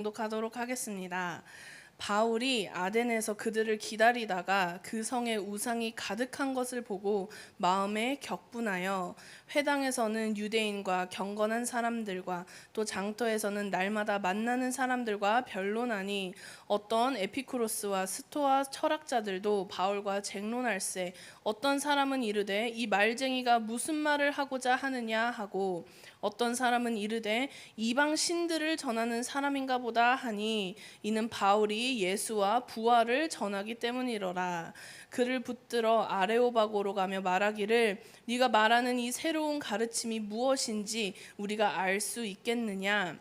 봉독하도록 하겠습니다. 바울이 아덴에서 그들을 기다리다가 그 성에 우상이 가득한 것을 보고 마음에 격분하여 회당에서는 유대인과 경건한 사람들과 또 장터에서는 날마다 만나는 사람들과 변론하니 어떤 에피쿠로스와 스토아 철학자들도 바울과 쟁론할세 어떤 사람은 이르되 이 말쟁이가 무슨 말을 하고자 하느냐 하고 어떤 사람은 이르되 이방 신들을 전하는 사람인가 보다 하니 이는 바울이 예수와 부활을 전하기 때문이로라. 그를 붙들어 아레오바고로 가며 말하기를 네가 말하는 이 새로운 가르침이 무엇인지 우리가 알 수 있겠느냐.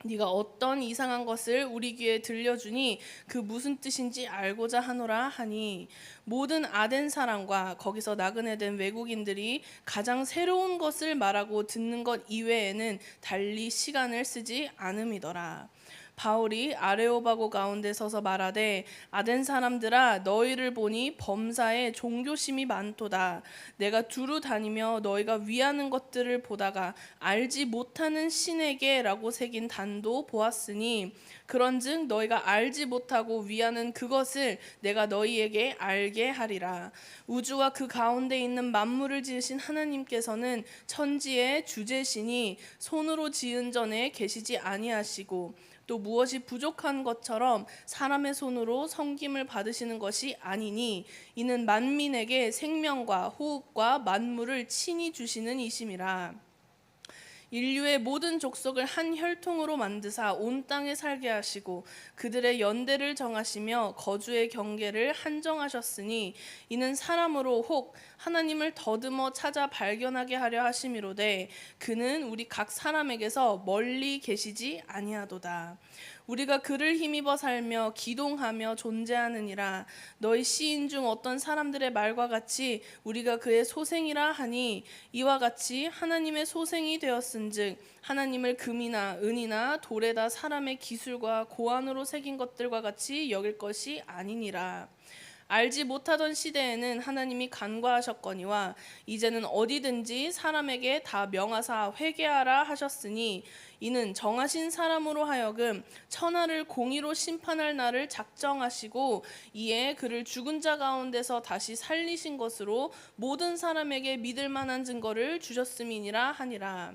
네가 어떤 이상한 것을 우리 귀에 들려주니 그 무슨 뜻인지 알고자 하노라 하니 모든 아덴 사람과 거기서 나그네 된 외국인들이 가장 새로운 것을 말하고 듣는 것 이외에는 달리 시간을 쓰지 않음이더라. 바울이 아레오바고 가운데 서서 말하되 아덴 사람들아 너희를 보니 범사에 종교심이 많도다. 내가 두루 다니며 너희가 위하는 것들을 보다가 알지 못하는 신에게 라고 새긴 단도 보았으니 그런즉 너희가 알지 못하고 위하는 그것을 내가 너희에게 알게 하리라. 우주와 그 가운데 있는 만물을 지으신 하나님께서는 천지의 주제시니 손으로 지은 전에 계시지 아니하시고 또 무엇이 부족한 것처럼 사람의 손으로 섬김을 받으시는 것이 아니니 이는 만민에게 생명과 호흡과 만물을 친히 주시는 이심이라. 인류의 모든 족속을 한 혈통으로 만드사 온 땅에 살게 하시고 그들의 연대를 정하시며 거주의 경계를 한정하셨으니 이는 사람으로 혹 하나님을 더듬어 찾아 발견하게 하려 하심이로되 그는 우리 각 사람에게서 멀리 계시지 아니하도다. 우리가 그를 힘입어 살며 기동하며 존재하느니라. 너희 시인 중 어떤 사람들의 말과 같이 우리가 그의 소생이라 하니 이와 같이 하나님의 소생이 되었은즉 하나님을 금이나 은이나 돌에다 사람의 기술과 고안으로 새긴 것들과 같이 여길 것이 아니니라. 알지 못하던 시대에는 하나님이 간과하셨거니와 이제는 어디든지 사람에게 다 명하사 회개하라 하셨으니 이는 정하신 사람으로 하여금 천하를 공의로 심판할 날을 작정하시고 이에 그를 죽은 자 가운데서 다시 살리신 것으로 모든 사람에게 믿을 만한 증거를 주셨음이니라 하니라.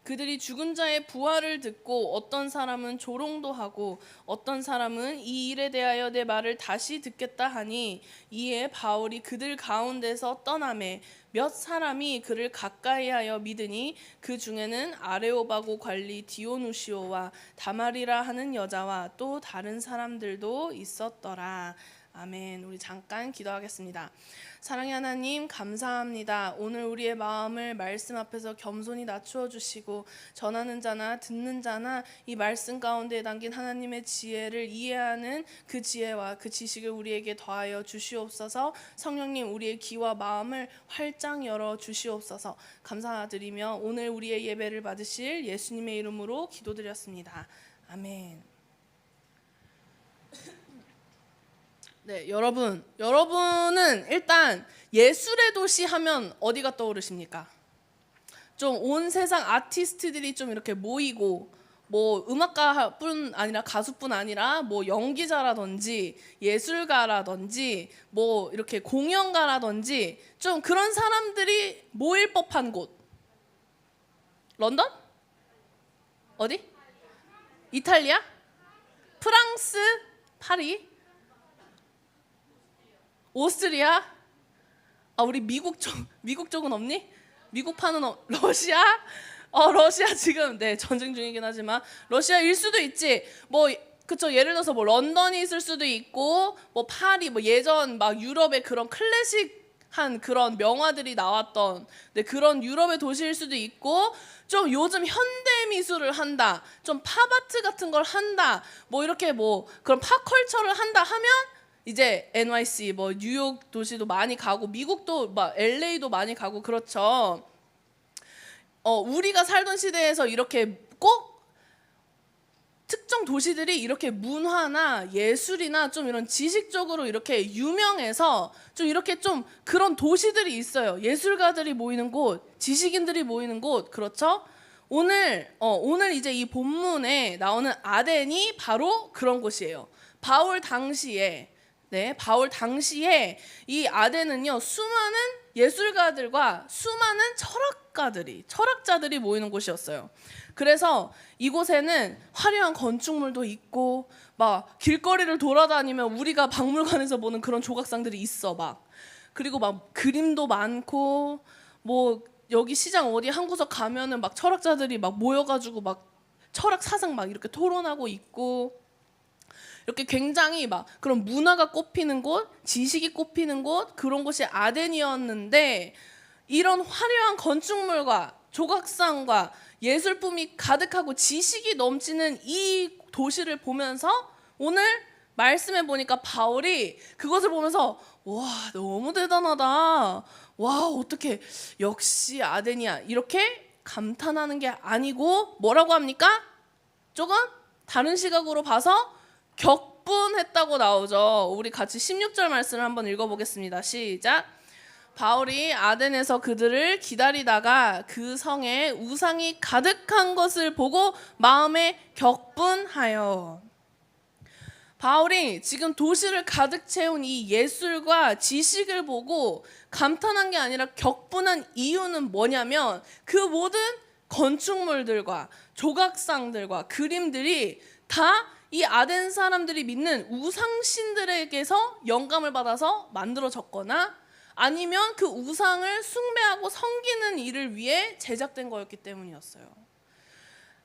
그들이 죽은 자의 부활을 듣고 어떤 사람은 조롱도 하고 어떤 사람은 이 일에 대하여 내 말을 다시 듣겠다 하니 이에 바울이 그들 가운데서 떠나매 몇 사람이 그를 가까이하여 믿으니 그 중에는 아레오바고 관리 디오누시오와 다말이라 하는 여자와 또 다른 사람들도 있었더라. 아멘. 우리 잠깐 기도하겠습니다. 사랑의 하나님 감사합니다. 오늘 우리의 마음을 말씀 앞에서 겸손히 낮추어 주시고 전하는 자나 듣는 자나 이 말씀 가운데 담긴 하나님의 지혜를 이해하는 그 지혜와 그 지식을 우리에게 더하여 주시옵소서. 성령님 우리의 귀와 마음을 활짝 열어 주시옵소서. 감사드리며 오늘 우리의 예배를 받으실 예수님의 이름으로 기도드렸습니다. 아멘. 네, 여러분은 일단 예술의 도시 하면 어디가 떠오르십니까? 좀 온 세상 아티스트들이 좀 이렇게 모이고 뭐 음악가뿐 아니라 가수뿐 아니라 뭐 연기자라든지 예술가라든지 뭐 이렇게 공연가라든지 좀 그런 사람들이 모일 법한 곳. 런던? 어디? 이탈리아? 프랑스? 파리? 오스트리아? 우리 미국 쪽은 없니? 미국파는 러시아? 러시아 지금 전쟁 중이긴 하지만 러시아일 수도 있지. 뭐 그쵸, 예를 들어서 뭐 런던이 있을 수도 있고 뭐 파리, 뭐 예전 막 유럽의 그런 클래식한 그런 명화들이 나왔던 그런 유럽의 도시일 수도 있고 좀 요즘 현대 미술을 한다, 좀 팝아트 같은 걸 한다, 뭐 이렇게 뭐 그런 팝컬처를 한다 하면 이제 NYC 뭐 뉴욕 도시도 많이 가고 미국도 막 LA도 많이 가고 그렇죠. 우리가 살던 시대에서 이렇게 꼭 특정 도시들이 이렇게 문화나 예술이나 좀 이런 지식적으로 이렇게 유명해서 좀 이렇게 좀 그런 도시들이 있어요. 예술가들이 모이는 곳, 지식인들이 모이는 곳, 그렇죠? 오늘 이제 이 본문에 나오는 아덴이 바로 그런 곳이에요. 바울 당시에 이 아덴은요, 수많은 예술가들과 수많은 철학자들이 모이는 곳이었어요. 그래서 이곳에는 화려한 건축물도 있고, 막 길거리를 돌아다니면 우리가 박물관에서 보는 그런 조각상들이 있어, 막. 그리고 막 그림도 많고, 뭐 여기 시장 어디 한 구석 가면은 막 철학자들이 막 모여가지고 막 철학 사상 막 이렇게 토론하고 있고, 이렇게 굉장히 막 그런 문화가 꽃피는 곳, 지식이 꽃피는 곳, 그런 곳이 아덴이었는데, 이런 화려한 건축물과 조각상과 예술품이 가득하고 지식이 넘치는 이 도시를 보면서 오늘 말씀해 보니까 바울이 그것을 보면서 와, 너무 대단하다. 와, 어떻게 역시 아덴이야. 이렇게 감탄하는 게 아니고 뭐라고 합니까? 조금 다른 시각으로 봐서 격분했다고 나오죠. 우리 같이 16절 말씀을 한번 읽어보겠습니다. 시작. 바울이 아덴에서 그들을 기다리다가 그 성에 우상이 가득한 것을 보고 마음에 격분하여. 바울이 지금 도시를 가득 채운 이 예술과 지식을 보고 감탄한 게 아니라 격분한 이유는 뭐냐면, 그 모든 건축물들과 조각상들과 그림들이 다 이 아덴 사람들이 믿는 우상신들에게서 영감을 받아서 만들어졌거나 아니면 그 우상을 숭배하고 섬기는 일을 위해 제작된 거였기 때문이었어요.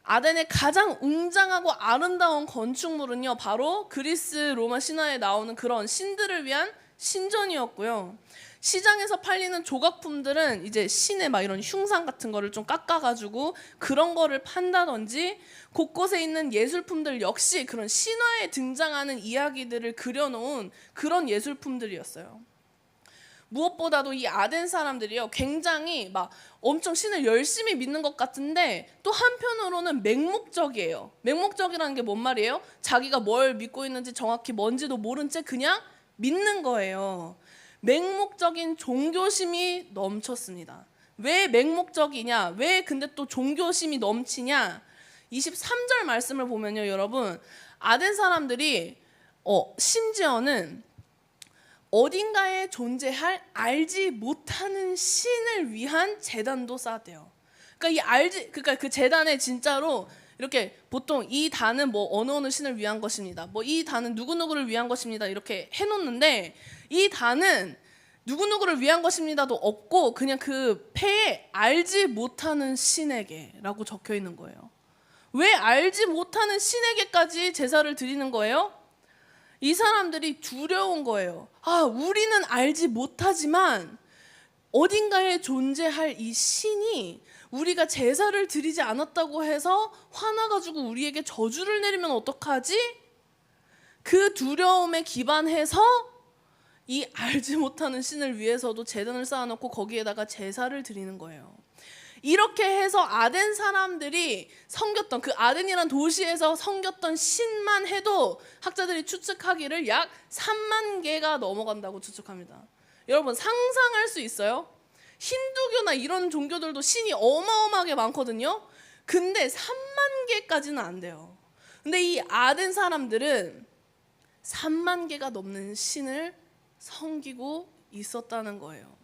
아덴의 가장 웅장하고 아름다운 건축물은요, 바로 그리스 로마 신화에 나오는 그런 신들을 위한 신전이었고요. 시장에서 팔리는 조각품들은 이제 신의 막 이런 흉상 같은 거를 좀 깎아가지고 그런 거를 판다든지, 곳곳에 있는 예술품들 역시 그런 신화에 등장하는 이야기들을 그려놓은 그런 예술품들이었어요. 무엇보다도 이 아덴 사람들이요, 굉장히 막 엄청 신을 열심히 믿는 것 같은데 또 한편으로는 맹목적이에요. 맹목적이라는 게 뭔 말이에요? 자기가 뭘 믿고 있는지 정확히 뭔지도 모른 채 그냥 믿는 거예요. 맹목적인 종교심이 넘쳤습니다. 왜 맹목적이냐? 왜 근데 또 종교심이 넘치냐? 23절 말씀을 보면요, 여러분, 아덴 사람들이 심지어는 어딘가에 존재할 알지 못하는 신을 위한 제단도 쌓았대요. 그러니까 그 제단에 진짜로 이렇게 보통 이 단은 뭐 어느 신을 위한 것입니다. 뭐 이 단은 누구누구를 위한 것입니다. 이렇게 해놓는데, 이 단은 누구누구를 위한 것입니다도 없고 그냥 그 폐에 알지 못하는 신에게라고 적혀 있는 거예요. 왜 알지 못하는 신에게까지 제사를 드리는 거예요? 이 사람들이 두려운 거예요. 아, 우리는 알지 못하지만 어딘가에 존재할 이 신이 우리가 제사를 드리지 않았다고 해서 화나가지고 우리에게 저주를 내리면 어떡하지? 그 두려움에 기반해서 이 알지 못하는 신을 위해서도 제단을 쌓아놓고 거기에다가 제사를 드리는 거예요. 이렇게 해서 아덴 사람들이 섬겼던, 그 아덴이란 도시에서 섬겼던 신만 해도 학자들이 추측하기를 약 3만 개가 넘어간다고 추측합니다. 여러분, 상상할 수 있어요? 힌두교나 이런 종교들도 신이 어마어마하게 많거든요. 근데 3만 개까지는 안 돼요. 근데 이 아덴 사람들은 3만 개가 넘는 신을 섬기고 있었다는 거예요.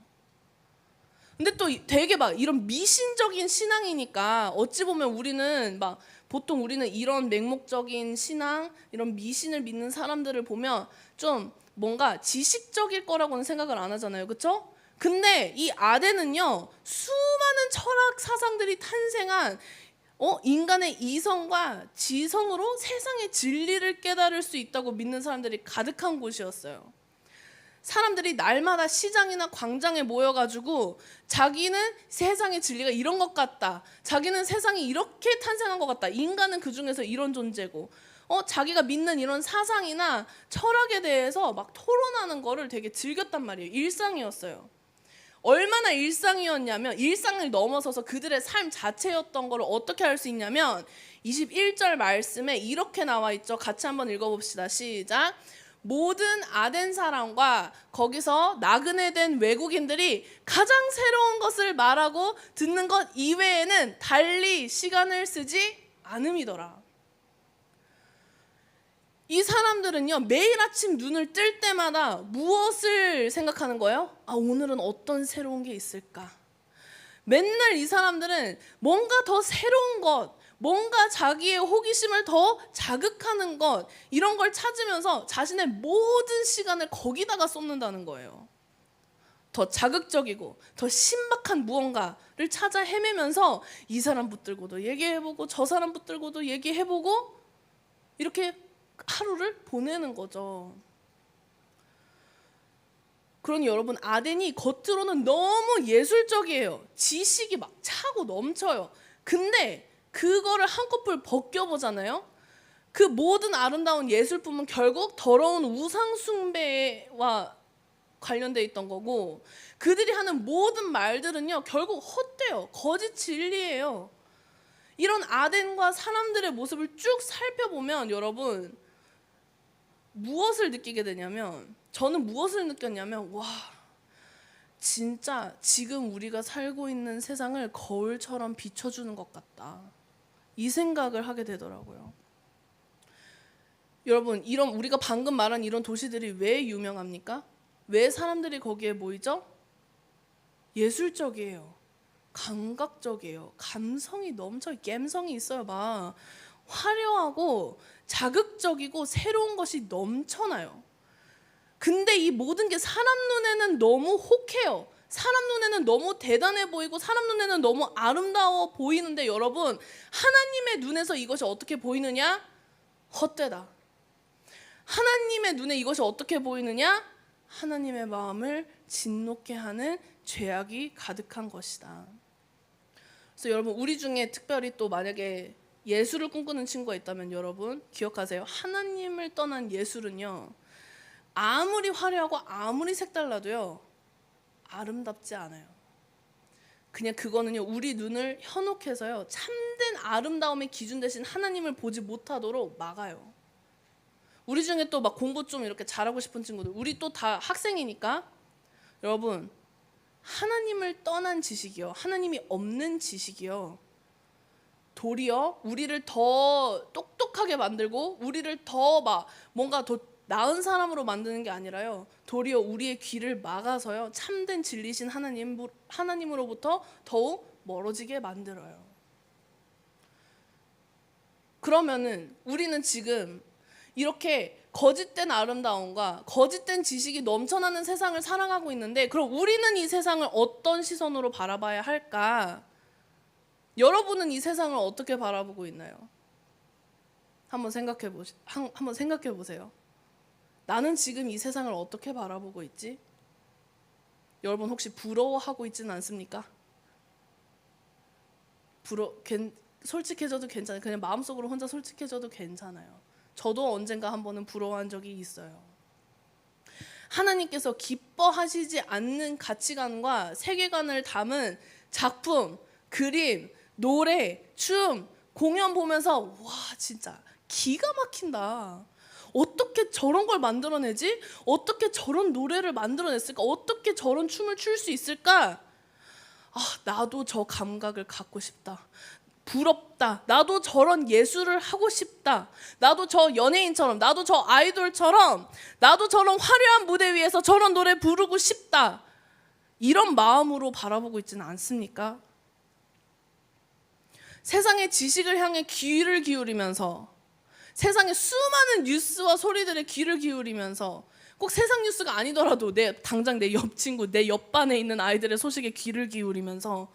근데 또 되게 막 이런 미신적인 신앙이니까 어찌 보면 우리는 막 보통 우리는 이런 맹목적인 신앙, 이런 미신을 믿는 사람들을 보면 좀 뭔가 지식적일 거라고는 생각을 안 하잖아요. 그렇죠? 근데 이 아덴은요, 수많은 철학 사상들이 탄생한 인간의 이성과 지성으로 세상의 진리를 깨달을 수 있다고 믿는 사람들이 가득한 곳이었어요. 사람들이 날마다 시장이나 광장에 모여가지고 자기는 세상의 진리가 이런 것 같다, 자기는 세상이 이렇게 탄생한 것 같다, 인간은 그 중에서 이런 존재고, 자기가 믿는 이런 사상이나 철학에 대해서 막 토론하는 거를 되게 즐겼단 말이에요. 일상이었어요. 얼마나 일상이었냐면, 일상을 넘어서서 그들의 삶 자체였던 걸 어떻게 알 수 있냐면 21절 말씀에 이렇게 나와 있죠. 같이 한번 읽어봅시다. 시작. 모든 아덴 사람과 거기서 나그네 된 외국인들이 가장 새로운 것을 말하고 듣는 것 이외에는 달리 시간을 쓰지 않음이더라. 이 사람들은요, 매일 아침 눈을 뜰 때마다 무엇을 생각하는 거예요? 오늘은 어떤 새로운 게 있을까? 맨날 이 사람들은 뭔가 더 새로운 것, 뭔가 자기의 호기심을 더 자극하는 것, 이런 걸 찾으면서 자신의 모든 시간을 거기다가 쏟는다는 거예요. 더 자극적이고 더 신박한 무언가를 찾아 헤매면서 이 사람 붙들고도 얘기해보고 저 사람 붙들고도 얘기해보고 이렇게 하루를 보내는 거죠. 그러니 여러분, 아덴이 겉으로는 너무 예술적이에요. 지식이 막 차고 넘쳐요. 근데 그거를 한꺼풀 벗겨보잖아요. 그 모든 아름다운 예술품은 결국 더러운 우상 숭배와 관련돼 있던 거고, 그들이 하는 모든 말들은요 결국 헛되요, 거짓 진리예요. 이런 아덴과 사람들의 모습을 쭉 살펴보면 여러분, 무엇을 느끼게 되냐면, 저는 무엇을 느꼈냐면, 와, 진짜 지금 우리가 살고 있는 세상을 거울처럼 비춰주는 것 같다, 이 생각을 하게 되더라고요. 여러분, 이런 우리가 방금 말한 이런 도시들이 왜 유명합니까? 왜 사람들이 거기에 모이죠? 예술적이에요. 감각적이에요. 감성이 넘쳐, 감성이 있어요. 막 화려하고 자극적이고 새로운 것이 넘쳐나요. 근데 이 모든 게 사람 눈에는 너무 혹해요. 사람 눈에는 너무 대단해 보이고 사람 눈에는 너무 아름다워 보이는데 여러분, 하나님의 눈에서 이것이 어떻게 보이느냐? 헛되다. 하나님의 눈에 이것이 어떻게 보이느냐? 하나님의 마음을 진노케 하는 죄악이 가득한 것이다. 그래서 여러분, 우리 중에 특별히 또 만약에 예술을 꿈꾸는 친구가 있다면 여러분 기억하세요. 하나님을 떠난 예술은요, 아무리 화려하고 아무리 색달라도요 아름답지 않아요. 그냥 그거는요, 우리 눈을 현혹해서요 참된 아름다움의 기준 대신 하나님을 보지 못하도록 막아요. 우리 중에 또 막 공부 좀 이렇게 잘하고 싶은 친구들, 우리 또 다 학생이니까 여러분, 하나님을 떠난 지식이요, 하나님이 없는 지식이요, 도리어 우리를 더 똑똑하게 만들고 우리를 더 막 뭔가 더 나은 사람으로 만드는 게 아니라요, 도리어 우리의 귀를 막아서요 참된 진리신 하나님으로부터 더욱 멀어지게 만들어요. 그러면은 우리는 지금 이렇게 거짓된 아름다움과 거짓된 지식이 넘쳐나는 세상을 살아가고 있는데, 그럼 우리는 이 세상을 어떤 시선으로 바라봐야 할까? 여러분은 이 세상을 어떻게 바라보고 있나요? 한번 생각해 보세요. 나는 지금 이 세상을 어떻게 바라보고 있지? 여러분 혹시 부러워하고 있지는 않습니까? 솔직해져도 괜찮아요. 그냥 마음속으로 혼자 솔직해져도 괜찮아요. 저도 언젠가 한 번은 부러워한 적이 있어요. 하나님께서 기뻐하시지 않는 가치관과 세계관을 담은 작품, 그림, 노래, 춤, 공연 보면서 와, 진짜 기가 막힌다. 어떻게 저런 걸 만들어내지? 어떻게 저런 노래를 만들어냈을까? 어떻게 저런 춤을 출 수 있을까? 나도 저 감각을 갖고 싶다. 부럽다. 나도 저런 예술을 하고 싶다. 나도 저 연예인처럼, 나도 저 아이돌처럼, 나도 저런 화려한 무대 위에서 저런 노래 부르고 싶다. 이런 마음으로 바라보고 있지는 않습니까? 세상의 지식을 향해 귀를 기울이면서, 세상의 수많은 뉴스와 소리들에 귀를 기울이면서, 꼭 세상 뉴스가 아니더라도 당장 내 옆 친구, 내 옆반에 있는 아이들의 소식에 귀를 기울이면서,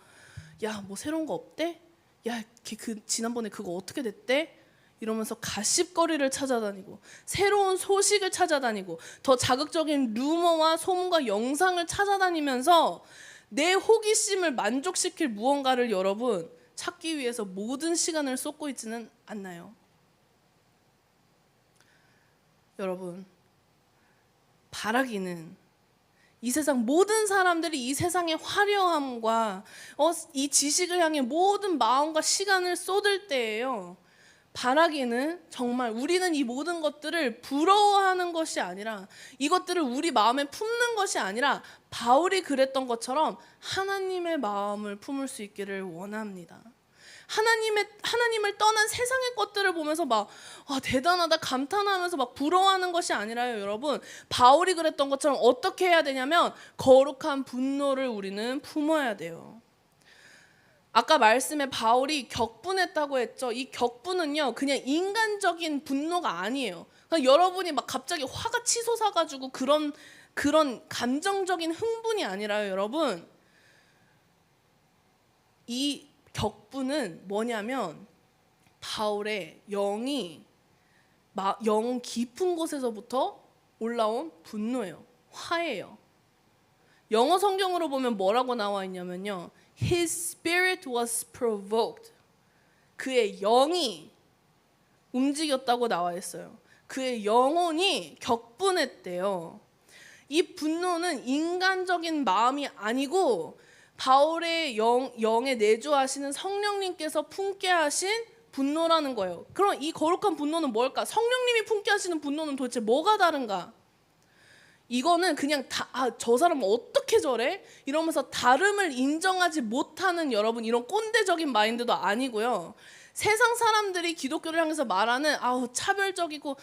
야, 뭐 새로운 거 없대? 야, 걔 지난번에 그거 어떻게 됐대? 이러면서 가십거리를 찾아다니고 새로운 소식을 찾아다니고 더 자극적인 루머와 소문과 영상을 찾아다니면서 내 호기심을 만족시킬 무언가를 여러분 찾기 위해서 모든 시간을 쏟고 있지는 않나요? 여러분, 바라기는 이 세상 모든 사람들이 이 세상의 화려함과 이 지식을 향해 모든 마음과 시간을 쏟을 때예요, 바라기는 정말 우리는 이 모든 것들을 부러워하는 것이 아니라 이것들을 우리 마음에 품는 것이 아니라 바울이 그랬던 것처럼 하나님의 마음을 품을 수 있기를 원합니다. 하나님을 떠난 세상의 것들을 보면서 막 대단하다 감탄하면서 막 부러워하는 것이 아니라요, 여러분. 바울이 그랬던 것처럼 어떻게 해야 되냐면 거룩한 분노를 우리는 품어야 돼요. 아까 말씀에 바울이 격분했다고 했죠. 이 격분은요, 그냥 인간적인 분노가 아니에요. 그러니까 여러분이 막 갑자기 화가 치솟아가지고 그런 감정적인 흥분이 아니라요, 여러분. 이 격분은 뭐냐면 바울의 영이 영 깊은 곳에서부터 올라온 분노예요. 화예요. 영어 성경으로 보면 뭐라고 나와 있냐면요, His spirit was provoked. 그의 영이 움직였다고 나와 있어요. 그의 영혼이 격분했대요. 이 분노는 인간적인 마음이 아니고 바울의 영에 내주하시는 성령님께서 품게 하신 분노라는 거예요. 그럼 이 거룩한 분노는 뭘까? 성령님이 품게 하시는 분노는 도대체 뭐가 다른가? 이거는 그냥 저 사람은 어떻게 저래? 이러면서 다름을 인정하지 못하는 여러분 이런 꼰대적인 마인드도 아니고요. 세상 사람들이 기독교를 향해서 말하는 차별적이고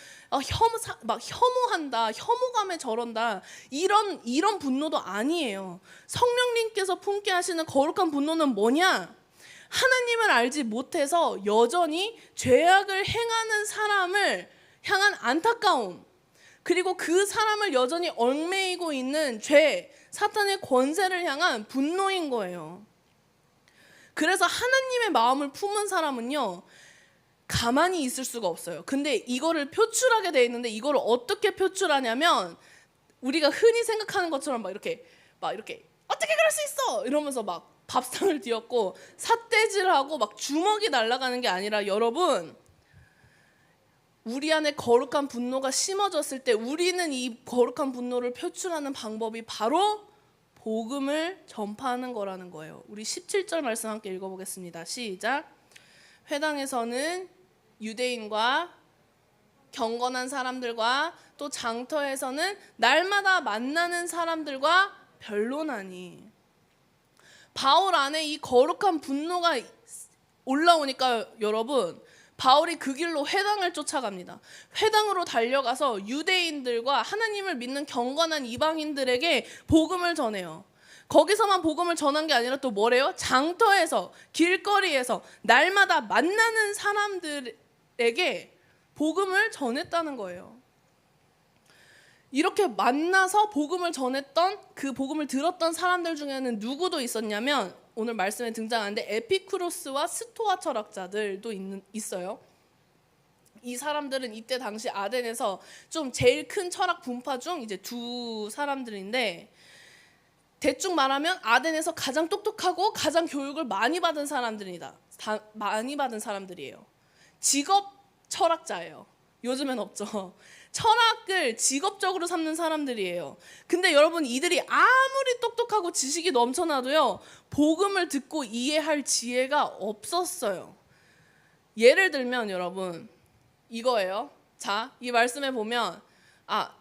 막 혐오한다, 혐오감에 저런다 이런 분노도 아니에요. 성령님께서 품게 하시는 거룩한 분노는 뭐냐? 하나님을 알지 못해서 여전히 죄악을 행하는 사람을 향한 안타까움, 그리고 그 사람을 여전히 얽매이고 있는 죄, 사탄의 권세를 향한 분노인 거예요. 그래서 하나님의 마음을 품은 사람은요, 가만히 있을 수가 없어요. 근데 이거를 표출하게 돼 있는데 이거를 어떻게 표출하냐면 우리가 흔히 생각하는 것처럼 막 이렇게 어떻게 그럴 수 있어? 이러면서 막 밥상을 뒤엎고 삿대질하고 막 주먹이 날아가는 게 아니라, 여러분, 우리 안에 거룩한 분노가 심어졌을 때 우리는 이 거룩한 분노를 표출하는 방법이 바로 복음을 전파하는 거라는 거예요. 우리 17절 말씀 함께 읽어보겠습니다. 시작. 회당에서는 유대인과 경건한 사람들과 또 장터에서는 날마다 만나는 사람들과 변론하니. 바울 안에 이 거룩한 분노가 올라오니까 여러분, 바울이 그 길로 회당을 쫓아갑니다. 회당으로 달려가서 유대인들과 하나님을 믿는 경건한 이방인들에게 복음을 전해요. 거기서만 복음을 전한 게 아니라 또 뭐래요? 장터에서, 길거리에서 날마다 만나는 사람들에게 복음을 전했다는 거예요. 이렇게 만나서 복음을 전했던, 그 복음을 들었던 사람들 중에는 누구도 있었냐면 오늘 말씀에 등장하는데 에피쿠로스와 스토아 철학자들도 있어요. 이 사람들은 이때 당시 아덴에서 좀 제일 큰 철학 분파 중 이제 두 사람들인데, 대충 말하면 아덴에서 가장 똑똑하고 가장 교육을 많이 받은 사람들이에요. 직업 철학자예요. 요즘엔 없죠. 철학을 직업적으로 삼는 사람들이에요. 근데 여러분, 이들이 아무리 똑똑하고 지식이 넘쳐나도요, 복음을 듣고 이해할 지혜가 없었어요. 예를 들면 여러분, 이거예요. 자, 이 말씀에 보면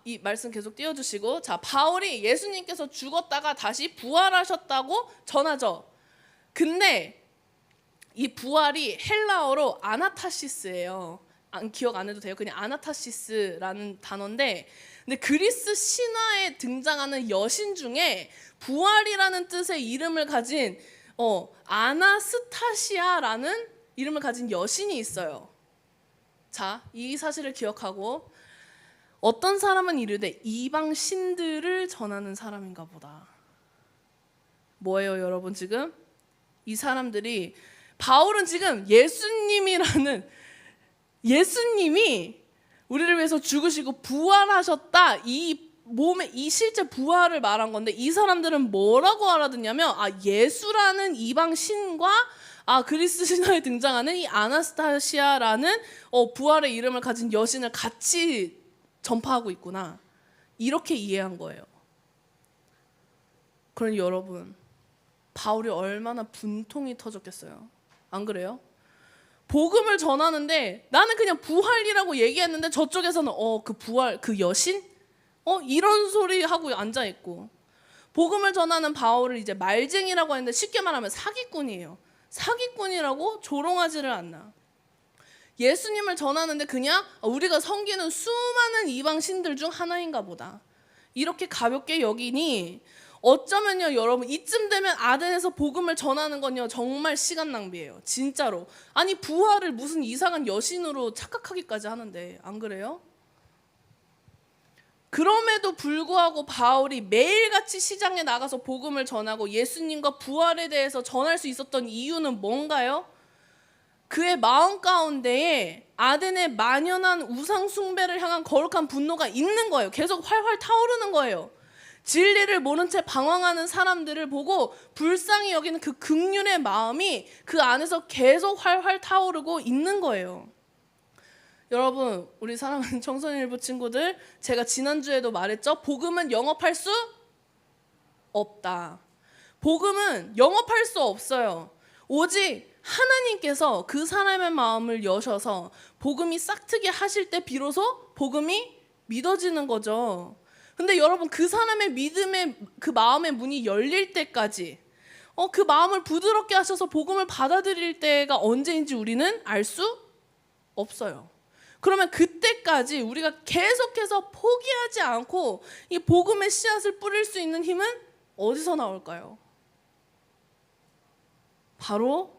이 말씀 계속 띄워주시고, 자, 바울이 예수님께서 죽었다가 다시 부활하셨다고 전하죠. 근데 이 부활이 헬라어로 아나타시스예요. 기억 안 해도 돼요. 그냥 아나타시스라는 단어인데, 근데 그리스 신화에 등장하는 여신 중에 부활이라는 뜻의 이름을 가진 아나스타시아라는 이름을 가진 여신이 있어요. 자, 이 사실을 기억하고, 어떤 사람은 이르되 이방 신들을 전하는 사람인가 보다. 뭐예요, 여러분? 지금 이 사람들이, 바울은 지금 예수님이 우리를 위해서 죽으시고 부활하셨다, 이 몸의 이 실제 부활을 말한 건데, 이 사람들은 뭐라고 알아듣냐면 예수라는 이방 신과 그리스 신화에 등장하는 이 아나스타시아라는 부활의 이름을 가진 여신을 같이 전파하고 있구나, 이렇게 이해한 거예요. 그러니 여러분, 바울이 얼마나 분통이 터졌겠어요. 안 그래요? 복음을 전하는데 나는 그냥 부활이라고 얘기했는데 저쪽에서는 그 부활, 그 여신? 이런 소리 하고 앉아 있고, 복음을 전하는 바울을 이제 말쟁이라고 했는데 쉽게 말하면 사기꾼이에요. 사기꾼이라고 조롱하지를 않나. 예수님을 전하는데 그냥 우리가 섬기는 수많은 이방 신들 중 하나인가 보다, 이렇게 가볍게 여기니 어쩌면요 여러분, 이쯤 되면 아덴에서 복음을 전하는 건요 정말 시간 낭비예요. 진짜로. 아니 부활을 무슨 이상한 여신으로 착각하기까지 하는데, 안 그래요? 그럼에도 불구하고 바울이 매일같이 시장에 나가서 복음을 전하고 예수님과 부활에 대해서 전할 수 있었던 이유는 뭔가요? 그의 마음 가운데에 아덴의 만연한 우상 숭배를 향한 거룩한 분노가 있는 거예요. 계속 활활 타오르는 거예요. 진리를 모른 채 방황하는 사람들을 보고 불쌍히 여기는 그 긍휼의 마음이 그 안에서 계속 활활 타오르고 있는 거예요. 여러분, 우리 사랑하는 청소년일부 친구들, 제가 지난주에도 말했죠. 복음은 영업할 수 없다. 복음은 영업할 수 없어요. 오직 하나님께서 그 사람의 마음을 여셔서 복음이 싹트게 하실 때 비로소 복음이 믿어지는 거죠. 근데 여러분, 그 사람의 믿음의 그 마음의 문이 열릴 때까지 그 마음을 부드럽게 하셔서 복음을 받아들일 때가 언제인지 우리는 알 수 없어요. 그러면 그때까지 우리가 계속해서 포기하지 않고 이 복음의 씨앗을 뿌릴 수 있는 힘은 어디서 나올까요? 바로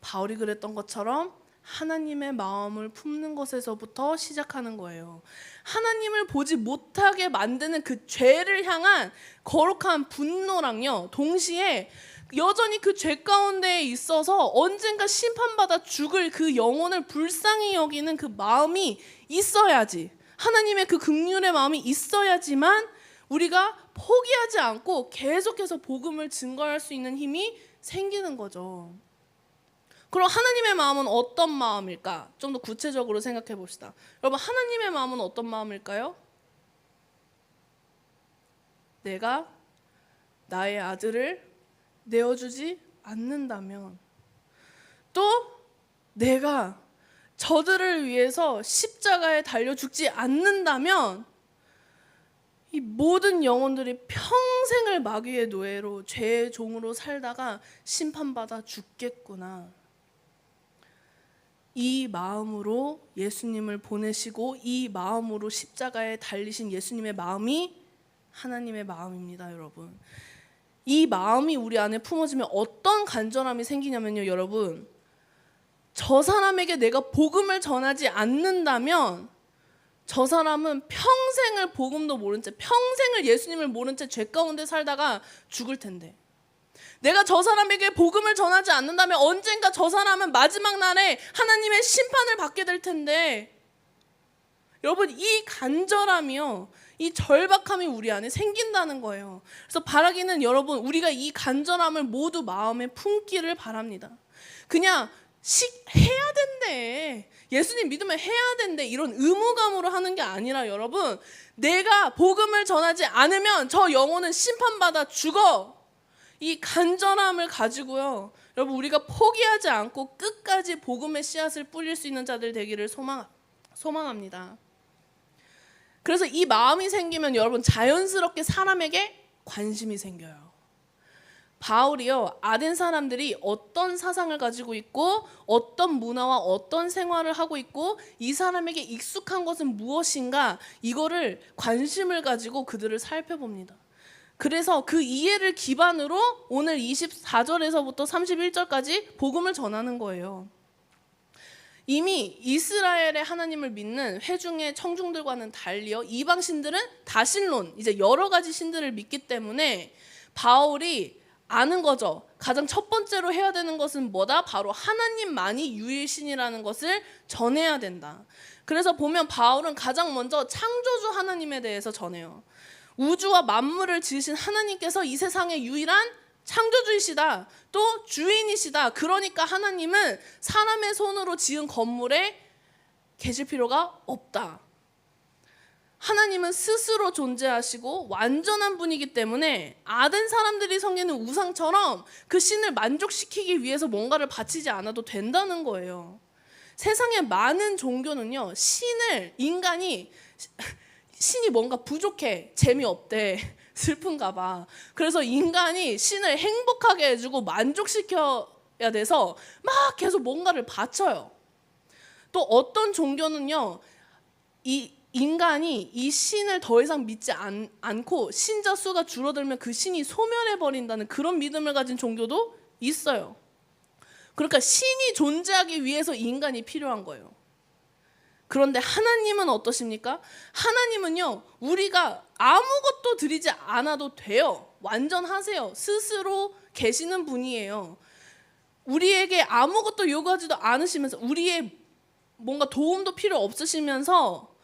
바울이 그랬던 것처럼 하나님의 마음을 품는 것에서부터 시작하는 거예요. 하나님을 보지 못하게 만드는 그 죄를 향한 거룩한 분노랑요, 동시에 여전히 그 죄 가운데 있어서 언젠가 심판받아 죽을 그 영혼을 불쌍히 여기는 그 마음이 있어야지, 하나님의 그 긍휼의 마음이 있어야지만 우리가 포기하지 않고 계속해서 복음을 증거할 수 있는 힘이 생기는 거죠. 그럼 하나님의 마음은 어떤 마음일까? 좀 더 구체적으로 생각해 봅시다. 여러분, 하나님의 마음은 어떤 마음일까요? 내가 나의 아들을 내어주지 않는다면, 또 내가 저들을 위해서 십자가에 달려 죽지 않는다면 이 모든 영혼들이 평생을 마귀의 노예로 죄의 종으로 살다가 심판받아 죽겠구나. 이 마음으로 예수님을 보내시고 이 마음으로 십자가에 달리신 예수님의 마음이 하나님의 마음입니다, 여러분. 이 마음이 우리 안에 품어지면 어떤 간절함이 생기냐면요, 여러분, 저 사람에게 내가 복음을 전하지 않는다면 저 사람은 평생을 복음도 모른 채, 평생을 예수님을 모른 채 죄 가운데 살다가 죽을 텐데, 내가 저 사람에게 복음을 전하지 않는다면 언젠가 저 사람은 마지막 날에 하나님의 심판을 받게 될 텐데, 여러분, 이 간절함이요, 이 절박함이 우리 안에 생긴다는 거예요. 그래서 바라기는 여러분, 우리가 이 간절함을 모두 마음에 품기를 바랍니다. 그냥 해야 된대, 예수님 믿으면 해야 된대, 이런 의무감으로 하는 게 아니라, 여러분, 내가 복음을 전하지 않으면 저 영혼은 심판받아 죽어, 이 간절함을 가지고요, 여러분, 우리가 포기하지 않고 끝까지 복음의 씨앗을 뿌릴 수 있는 자들 되기를 소망합니다. 그래서 이 마음이 생기면 여러분, 자연스럽게 사람에게 관심이 생겨요. 바울이요, 아덴 사람들이 어떤 사상을 가지고 있고 어떤 문화와 어떤 생활을 하고 있고 이 사람에게 익숙한 것은 무엇인가, 이거를 관심을 가지고 그들을 살펴봅니다. 그래서 그 이해를 기반으로 오늘 24절에서부터 31절까지 복음을 전하는 거예요. 이미 이스라엘의 하나님을 믿는 회중의 청중들과는 달리요, 이방 신들은 다신론, 이제 여러 가지 신들을 믿기 때문에 바울이 아는 거죠. 가장 첫 번째로 해야 되는 것은 뭐다? 바로 하나님만이 유일신이라는 것을 전해야 된다. 그래서 보면 바울은 가장 먼저 창조주 하나님에 대해서 전해요. 우주와 만물을 지으신 하나님께서 이 세상의 유일한 창조주이시다, 또 주인이시다. 그러니까 하나님은 사람의 손으로 지은 건물에 계실 필요가 없다. 하나님은 스스로 존재하시고 완전한 분이기 때문에 아덴 사람들이 섬기는 우상처럼 그 신을 만족시키기 위해서 뭔가를 바치지 않아도 된다는 거예요. 세상에 많은 종교는요, 인간이 신이 뭔가 부족해, 재미없대, 슬픈가 봐. 그래서 인간이 신을 행복하게 해주고 만족시켜야 돼서 막 계속 뭔가를 바쳐요. 또 어떤 종교는요, 이 인간이 이 신을 더 이상 믿지 않고 신자 수가 줄어들면 그 신이 소멸해 버린다는 그런 믿음을 가진 종교도 있어요. 그러니까 신이 존재하기 위해서 인간이 필요한 거예요. 그런데 하나님은 어떠십니까? 하나님은요, 우리가 아무것도 드리지 않아도 돼요. 완전하세요. 스스로 계시는 분이에요. 우리에게 아무것도 요구하지도 않으시면서, 우리의 뭔가 도움도 필요 없으시면서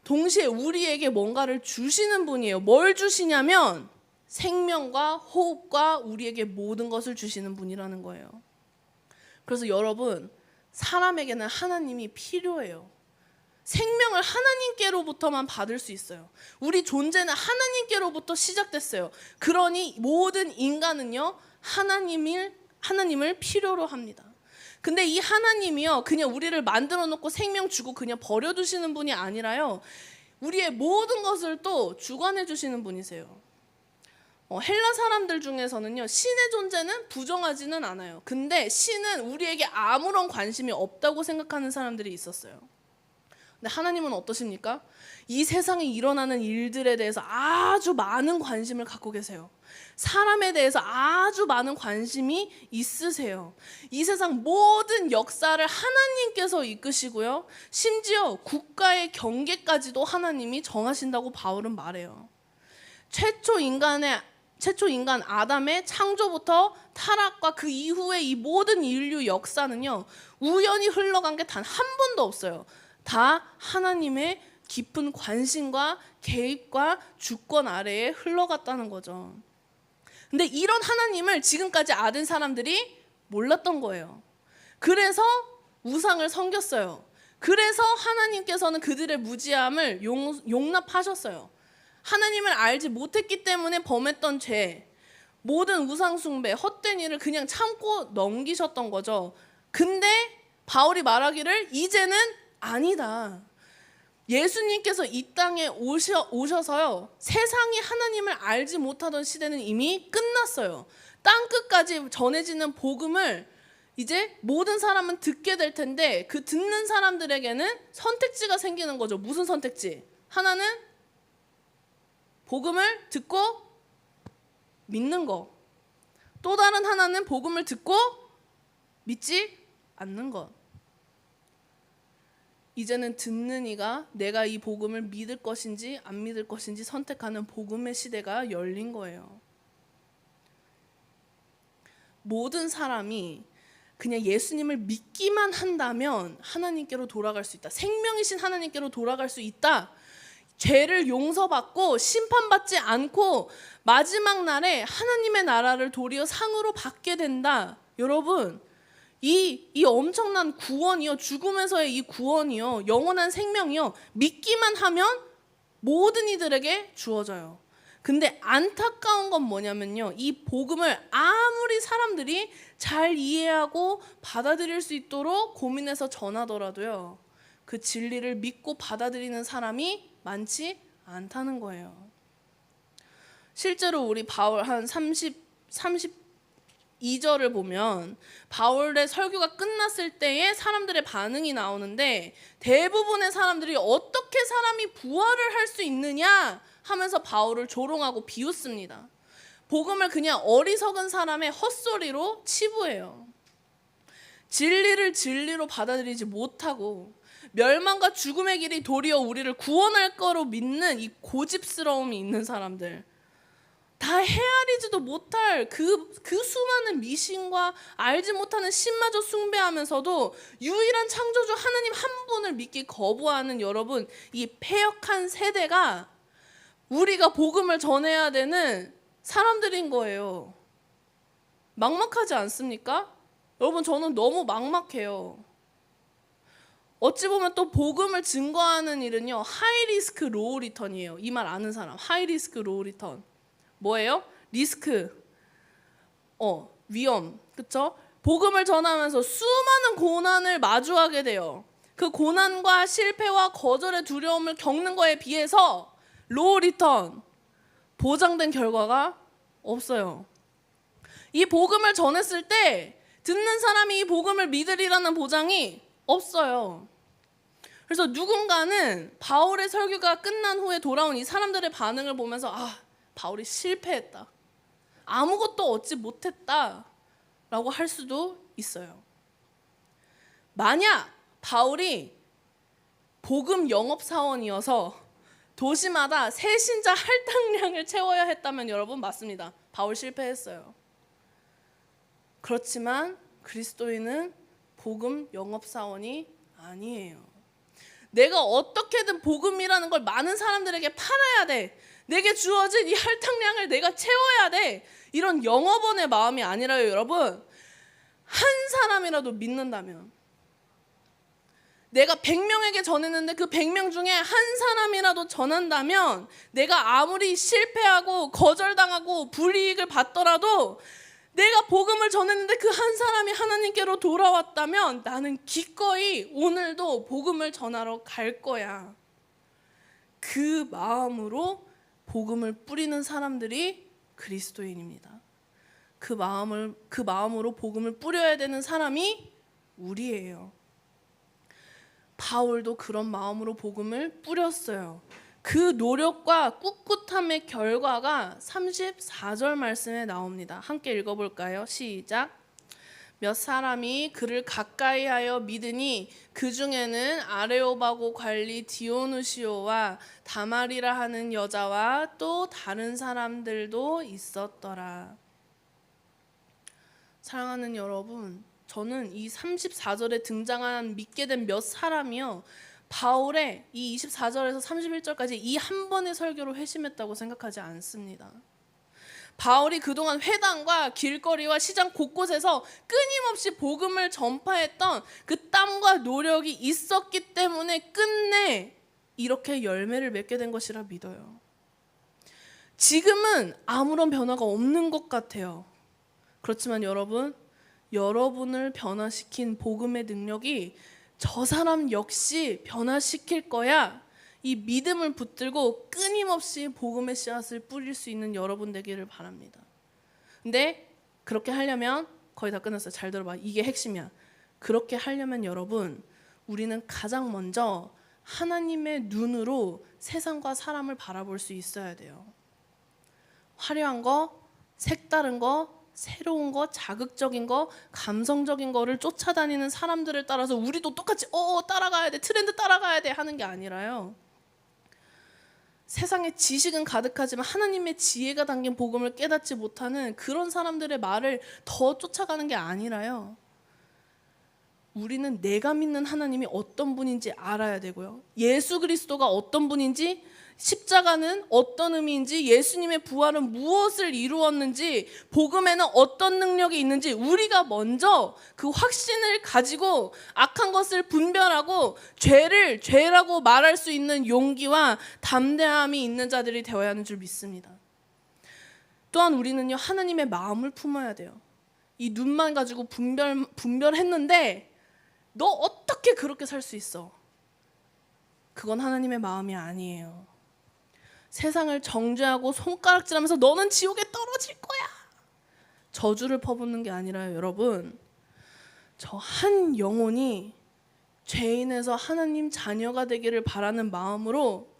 동시에 우리에게 뭔가를 주시는 분이에요. 뭘 주시냐면 생명과 호흡과 우리에게 모든 것을 주시는 분이라는 거예요. 그래서 여러분, 사람에게는 하나님이 필요해요. 생명을 하나님께로부터만 받을 수 있어요. 우리 존재는 하나님께로부터 시작됐어요. 그러니 모든 인간은요, 하나님을 필요로 합니다. 근데 이 하나님이요, 그냥 우리를 만들어 놓고 생명 주고 그냥 버려두시는 분이 아니라요, 우리의 모든 것을 또 주관해 주시는 분이세요. 헬라 사람들 중에서는요, 신의 존재는 부정하지는 않아요. 근데 신은 우리에게 아무런 관심이 없다고 생각하는 사람들이 있었어요. 근데 하나님은 어떠십니까? 이 세상에 일어나는 일들에 대해서 아주 많은 관심을 갖고 계세요. 사람에 대해서 아주 많은 관심이 있으세요. 이 세상 모든 역사를 하나님께서 이끄시고요, 심지어 국가의 경계까지도 하나님이 정하신다고 바울은 말해요. 최초 인간 아담의 창조부터 타락과 그 이후의 이 모든 인류 역사는요, 우연히 흘러간 게 단 한 번도 없어요. 다 하나님의 깊은 관심과 개입과 주권 아래에 흘러갔다는 거죠. 근데 이런 하나님을 지금까지 아는 사람들이 몰랐던 거예요. 그래서 우상을 섬겼어요. 그래서 하나님께서는 그들의 무지함을 용납하셨어요. 하나님을 알지 못했기 때문에 범했던 죄, 모든 우상 숭배, 헛된 일을 그냥 참고 넘기셨던 거죠. 근데 바울이 말하기를 이제는 아니다. 예수님께서 이 땅에 오셔서요, 세상이 하나님을 알지 못하던 시대는 이미 끝났어요. 땅끝까지 전해지는 복음을 이제 모든 사람은 듣게 될 텐데, 그 듣는 사람들에게는 선택지가 생기는 거죠. 무슨 선택지? 하나는 복음을 듣고 믿는 거, 또 다른 하나는 복음을 듣고 믿지 않는 것. 이제는 듣는 이가 내가 이 복음을 믿을 것인지 안 믿을 것인지 선택하는 복음의 시대가 열린 거예요. 모든 사람이 그냥 예수님을 믿기만 한다면 하나님께로 돌아갈 수 있다. 생명이신 하나님께로 돌아갈 수 있다. 죄를 용서받고 심판받지 않고 마지막 날에 하나님의 나라를 도리어 상으로 받게 된다. 여러분, 이 엄청난 구원이요, 죽음에서의 이 구원이요, 영원한 생명이요, 믿기만 하면 모든 이들에게 주어져요. 근데 안타까운 건 뭐냐면요, 이 복음을 아무리 사람들이 잘 이해하고 받아들일 수 있도록 고민해서 전하더라도요, 그 진리를 믿고 받아들이는 사람이 많지 않다는 거예요. 실제로 우리 바울 한 32절을 보면 바울의 설교가 끝났을 때에 사람들의 반응이 나오는데, 대부분의 사람들이 어떻게 사람이 부활을 할 수 있느냐 하면서 바울을 조롱하고 비웃습니다. 복음을 그냥 어리석은 사람의 헛소리로 치부해요. 진리를 진리로 받아들이지 못하고 멸망과 죽음의 길이 도리어 우리를 구원할 거로 믿는 이 고집스러움이 있는 사람들, 다 헤아리지도 못할 그 수많은 미신과 알지 못하는 신마저 숭배하면서도 유일한 창조주 하나님 한 분을 믿기 거부하는 여러분, 이 패역한 세대가 우리가 복음을 전해야 되는 사람들인 거예요. 막막하지 않습니까? 여러분, 저는 너무 막막해요. 어찌 보면 또 복음을 증거하는 일은요, 하이 리스크 로우 리턴이에요. 이 말 아는 사람, 하이 리스크 로우 리턴. 뭐예요? 리스크, 위험, 그쵸? 복음을 전하면서 수많은 고난을 마주하게 돼요. 그 고난과 실패와 거절의 두려움을 겪는 거에 비해서 로우 리턴, 보장된 결과가 없어요. 이 복음을 전했을 때 듣는 사람이 이 복음을 믿으리라는 보장이 없어요. 그래서 누군가는 바울의 설교가 끝난 후에 돌아온 이 사람들의 반응을 보면서 바울이 실패했다, 아무것도 얻지 못했다 라고 할 수도 있어요. 만약 바울이 복음 영업사원이어서 도시마다 새 신자 할당량을 채워야 했다면 여러분, 맞습니다. 바울 실패했어요. 그렇지만 그리스도인은 복음 영업사원이 아니에요. 내가 어떻게든 복음이라는 걸 많은 사람들에게 팔아야 돼, 내게 주어진 이 할당량을 내가 채워야 돼, 이런 영업원의 마음이 아니라요. 여러분, 한 사람이라도 믿는다면, 내가 100명에게 전했는데 그 100명 중에 한 사람이라도 전한다면, 내가 아무리 실패하고 거절당하고 불이익을 받더라도 내가 복음을 전했는데 그 한 사람이 하나님께로 돌아왔다면 나는 기꺼이 오늘도 복음을 전하러 갈 거야. 그 마음으로 복음을 뿌리는 사람들이 그리스도인입니다. 그 마음으로 복음을 뿌려야 되는 사람이 우리예요. 바울도 그런 마음으로 복음을 뿌렸어요. 그 노력과 꿋꿋함의 결과가 34절 말씀에 나옵니다. 함께 읽어볼까요? 시작. 몇 사람이 그를 가까이하여 믿으니 그 중에는 아레오바고 관리 디오누시오와 다말이라 하는 여자와 또 다른 사람들도 있었더라. 사랑하는 여러분, 저는 이 34절에 등장한 믿게 된 몇 사람이요, 바울의 이 24절에서 31절까지 이 한 번의 설교로 회심했다고 생각하지 않습니다. 바울이 그동안 회당과 길거리와 시장 곳곳에서 끊임없이 복음을 전파했던 그 땀과 노력이 있었기 때문에 끝내 이렇게 열매를 맺게 된 것이라 믿어요. 지금은 아무런 변화가 없는 것 같아요. 그렇지만 여러분을 변화시킨 복음의 능력이 저 사람 역시 변화시킬 거야, 이 믿음을 붙들고 끊임없이 복음의 씨앗을 뿌릴 수 있는 여러분 되기를 바랍니다. 근데 그렇게 하려면, 거의 다 끝났어요. 잘 들어봐. 이게 핵심이야. 그렇게 하려면 여러분, 우리는 가장 먼저 하나님의 눈으로 세상과 사람을 바라볼 수 있어야 돼요. 화려한 거, 색다른 거, 새로운 거, 자극적인 거, 감성적인 거를 쫓아다니는 사람들을 따라서 우리도 똑같이 따라가야 돼, 트렌드 따라가야 돼 하는 게 아니라요, 세상에 지식은 가득하지만 하나님의 지혜가 담긴 복음을 깨닫지 못하는 그런 사람들의 말을 더 쫓아가는 게 아니라요, 우리는 내가 믿는 하나님이 어떤 분인지 알아야 되고요, 예수 그리스도가 어떤 분인지, 십자가는 어떤 의미인지, 예수님의 부활은 무엇을 이루었는지, 복음에는 어떤 능력이 있는지 우리가 먼저 그 확신을 가지고 악한 것을 분별하고 죄를 죄라고 말할 수 있는 용기와 담대함이 있는 자들이 되어야 하는 줄 믿습니다. 또한 우리는요, 하나님의 마음을 품어야 돼요. 이 눈만 가지고 분별했는데 너 어떻게 그렇게 살 수 있어? 그건 하나님의 마음이 아니에요. 세상을 정죄하고 손가락질하면서 너는 지옥에 떨어질 거야, 저주를 퍼붓는 게 아니라요, 여러분, 저 한 영혼이 죄인에서 하나님 자녀가 되기를 바라는 마음으로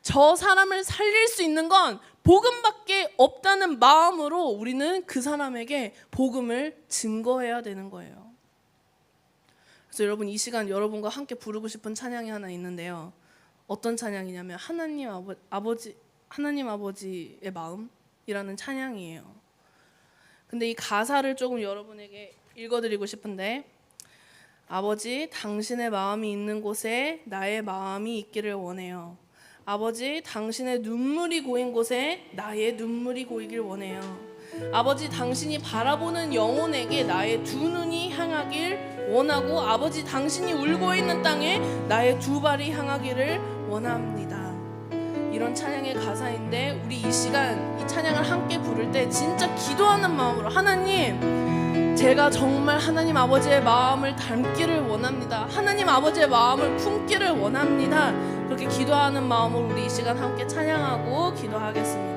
저 사람을 살릴 수 있는 건 복음밖에 없다는 마음으로 우리는 그 사람에게 복음을 증거해야 되는 거예요. 그래서 여러분, 이 시간 여러분과 함께 부르고 싶은 찬양이 하나 있는데요, 어떤 찬양이냐면 하나님 아버지의 마음이라는 찬양이에요. 근데 이 가사를 조금 여러분에게 읽어드리고 싶은데, 아버지, 당신의 마음이 있는 곳에 나의 마음이 있기를 원해요. 아버지, 당신의 눈물이 고인 곳에 나의 눈물이 고이길 원해요. 아버지, 당신이 바라보는 영혼에게 나의 두 눈이 향하길 원하고, 아버지, 당신이 울고 있는 땅에 나의 두 발이 향하기를 원합니다. 이런 찬양의 가사인데, 우리 이 시간 이 찬양을 함께 부를 때 진짜 기도하는 마음으로, 하나님, 제가 정말 하나님 아버지의 마음을 닮기를 원합니다. 하나님 아버지의 마음을 품기를 원합니다. 그렇게 기도하는 마음으로 우리 이 시간 함께 찬양하고 기도하겠습니다.